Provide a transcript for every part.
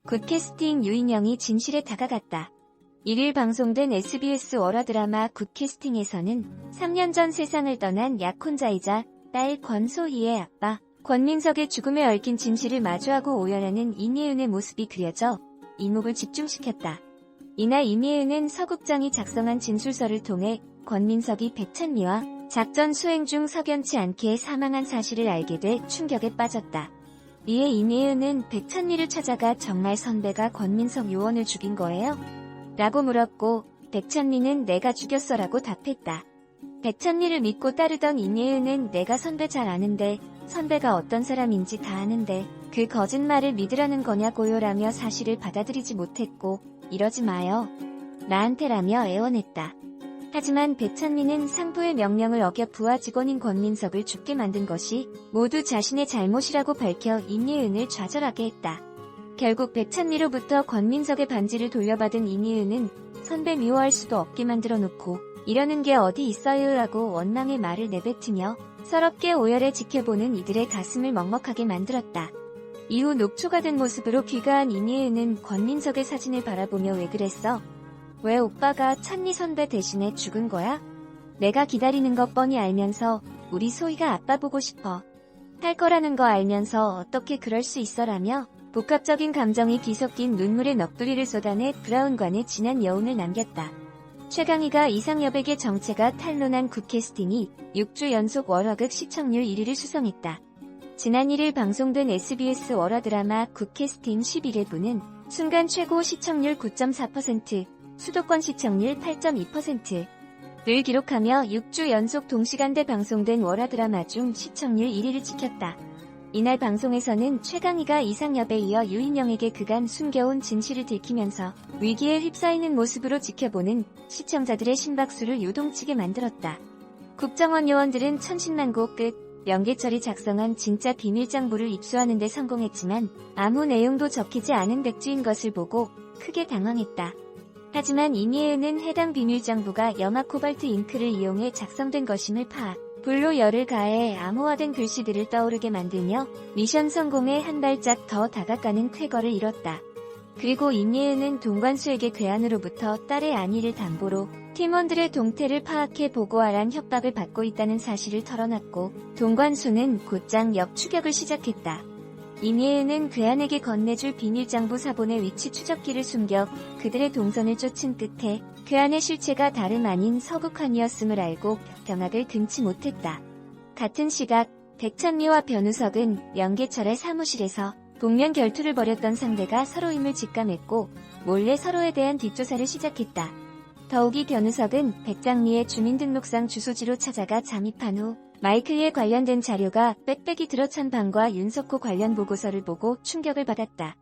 굿캐스팅 유인영이 진실에 다가갔다. 1일 방송된 SBS 월화드라마 굿캐스팅에서는 3년 전 세상을 떠난 약혼자이자 딸 권소희의 아빠 권민석의 죽음에 얽힌 진실을 마주하고 오열하는 임예은의 모습이 그려져 이목을 집중시켰다. 이날 임예은은 서국장이 작성한 진술서를 통해 권민석이 백찬미와 작전 수행 중 석연치 않게 사망한 사실을 알게 돼 충격에 빠졌다. 이에 임예은은 백찬미를 찾아가 정말 선배가 권민석 요원을 죽인 거예요? 라고 물었고 백찬미는 내가 죽였어 라고 답했다. 백찬미를 믿고 따르던 임예은은 내가 선배 잘 아는데 선배가 어떤 사람인지 다 아는데 그 거짓말을 믿으라는 거냐고요 라며 사실을 받아들이지 못했고 이러지 마요. 나한테라며 애원했다. 하지만 백찬미는 상부의 명령을 어겨 부하 직원인 권민석을 죽게 만든 것이 모두 자신의 잘못이라고 밝혀 임예은을 좌절하게 했다. 결국 백찬미로부터 권민석의 반지를 돌려받은 임예은은 선배 미워할 수도 없게 만들어 놓고 이러는 게 어디 있어요 라고 원망의 말을 내뱉으며 서럽게 오열해 지켜보는 이들의 가슴을 먹먹하게 만들었다. 이후 녹초가 된 모습으로 귀가한 임예은은 권민석의 사진을 바라보며 왜 그랬어? 왜 오빠가 찬미 선배 대신에 죽은 거야? 내가 기다리는 것 뻔히 알면서 우리 소희가 아빠 보고 싶어. 할 거라는 거 알면서 어떻게 그럴 수 있어라며 복합적인 감정이 뒤섞인 눈물의 넋두리를 쏟아내 브라운관의 진한 여운을 남겼다. 최강희가 이상여백의 정체가 탄로난 굿캐스팅이 6주 연속 월화극 시청률 1위를 수성했다. 지난 1일 방송된 SBS 월화드라마 굿캐스팅 11회부는 순간 최고 시청률 9.4%, 수도권 시청률 8.2%를 기록하며 6주 연속 동시간대 방송된 월화드라마 중 시청률 1위를 지켰다. 이날 방송에서는 최강희가 이상엽에 이어 유인영에게 그간 숨겨온 진실을 들키면서 위기에 휩싸이는 모습으로 지켜보는 시청자들의 심박수를 요동치게 만들었다. 국정원 요원들은 천신만고 끝, 명계철이 작성한 진짜 비밀장부를 입수하는 데 성공했지만 아무 내용도 적히지 않은 백지인 것을 보고 크게 당황했다. 하지만 임예은은 해당 비밀장부가 염화 코발트 잉크를 이용해 작성된 것임을 파악, 불로 열을 가해 암호화된 글씨들을 떠오르게 만들며 미션 성공에 한 발짝 더 다가가는 쾌거를 이뤘다. 그리고 임예은은 동관수에게 괴한으로부터 딸의 안위를 담보로 팀원들의 동태를 파악해 보고하란 협박을 받고 있다는 사실을 털어놨고 동관수는 곧장 역추격을 시작했다. 임예은은 괴한에게 건네줄 비밀장부 사본의 위치 추적기를 숨겨 그들의 동선을 쫓은 끝에 괴한의 실체가 다름 아닌 서국환이었음을 알고 경악을 금치 못했다. 같은 시각 백찬미와 변우석은 명계철의 사무실에서 복면 결투를 벌였던 상대가 서로임을 직감했고 몰래 서로에 대한 뒷조사를 시작했다. 더욱이 변우석은 백장미의 주민등록상 주소지로 찾아가 잠입한 후 마이클리에 관련된 자료가 빽빽이 들어찬 방과 윤석호 관련 보고서를 보고 충격을 받았다.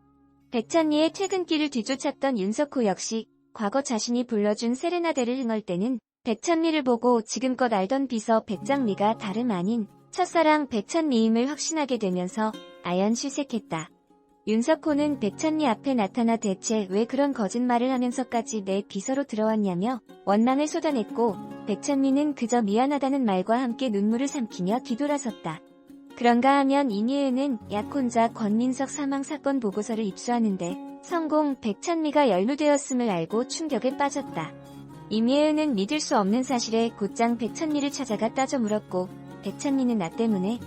백찬미의 퇴근길을 뒤쫓았던 윤석호 역시 과거 자신이 불러준 세레나데를 흥얼 때는 백찬미를 보고 지금껏 알던 비서 백장미가 다름 아닌 첫사랑 백찬미임을 확신하게 되면서 아연실색했다. 윤석호는 백찬미 앞에 나타나 대체 왜 그런 거짓말을 하면서까지 내 비서로 들어왔냐며 원망을 쏟아냈고 백찬미는 그저 미안하다는 말과 함께 눈물을 삼키며 뒤돌아섰다. 그런가 하면 임예은은 약혼자 권민석 사망 사건 보고서를 입수하는데 성공 백찬미가 연루되었음을 알고 충격에 빠졌다. 임예은은 믿을 수 없는 사실에 곧장 백찬미를 찾아가 따져 물었고 백찬미는 나 때문에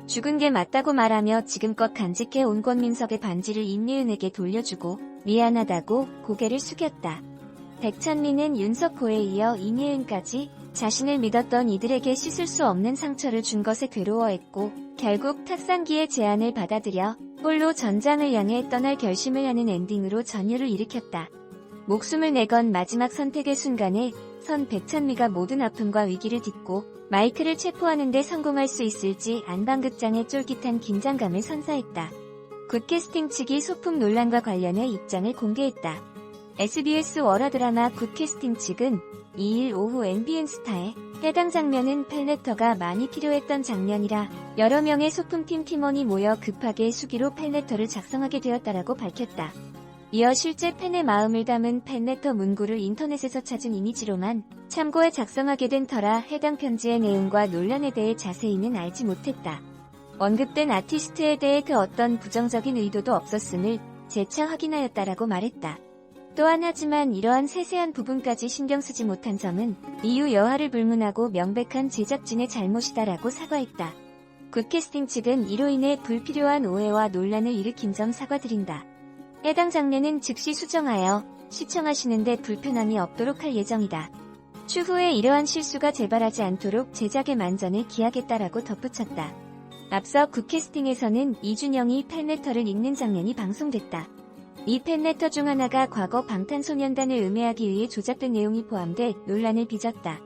죽은 게 맞다고 말하며 지금껏 간직해 온 권민석의 반지를 임예은에게 돌려주고 미안하다고 고개를 숙였다. 백찬미는 윤석호에 이어 임예은까지 자신을 믿었던 이들에게 씻을 수 없는 상처를 준 것에 괴로워했고 결국 탁상기의 제안을 받아들여 홀로 전장을 향해 떠날 결심을 하는 엔딩으로 전율을 일으켰다. 목숨을 내건 마지막 선택의 순간에 선 백찬미가 모든 아픔과 위기를 딛고 마이클을 체포하는 데 성공할 수 있을지 안방극장의 쫄깃한 긴장감을 선사했다. 굿캐스팅 측이 소품 논란과 관련해 입장을 공개했다. SBS 월화드라마 굿캐스팅 측은 2일 오후 MBN 스타에 해당 장면은 팬레터가 많이 필요했던 장면이라 여러 명의 소품팀 팀원이 모여 급하게 수기로 팬레터를 작성하게 되었다라고 밝혔다. 이어 실제 팬의 마음을 담은 팬레터 문구를 인터넷에서 찾은 이미지로만 참고해 작성하게 된 터라 해당 편지의 내용과 논란에 대해 자세히는 알지 못했다. 언급된 아티스트에 대해 그 어떤 부정적인 의도도 없었음을 재차 확인하였다라고 말했다. 또한 하지만 이러한 세세한 부분까지 신경 쓰지 못한 점은 이후 여하를 불문하고 명백한 제작진의 잘못이다라고 사과했다. 굿캐스팅 측은 이로 인해 불필요한 오해와 논란을 일으킨 점 사과드린다. 해당 장면은 즉시 수정하여 시청하시는데 불편함이 없도록 할 예정이다. 추후에 이러한 실수가 재발하지 않도록 제작의 만전을 기하겠다라고 덧붙였다. 앞서 굿캐스팅에서는 이준영이 팬레터를 읽는 장면이 방송됐다. 이 팬레터 중 하나가 과거 방탄소년단을 음해하기 위해 조작된 내용이 포함돼 논란을 빚었다.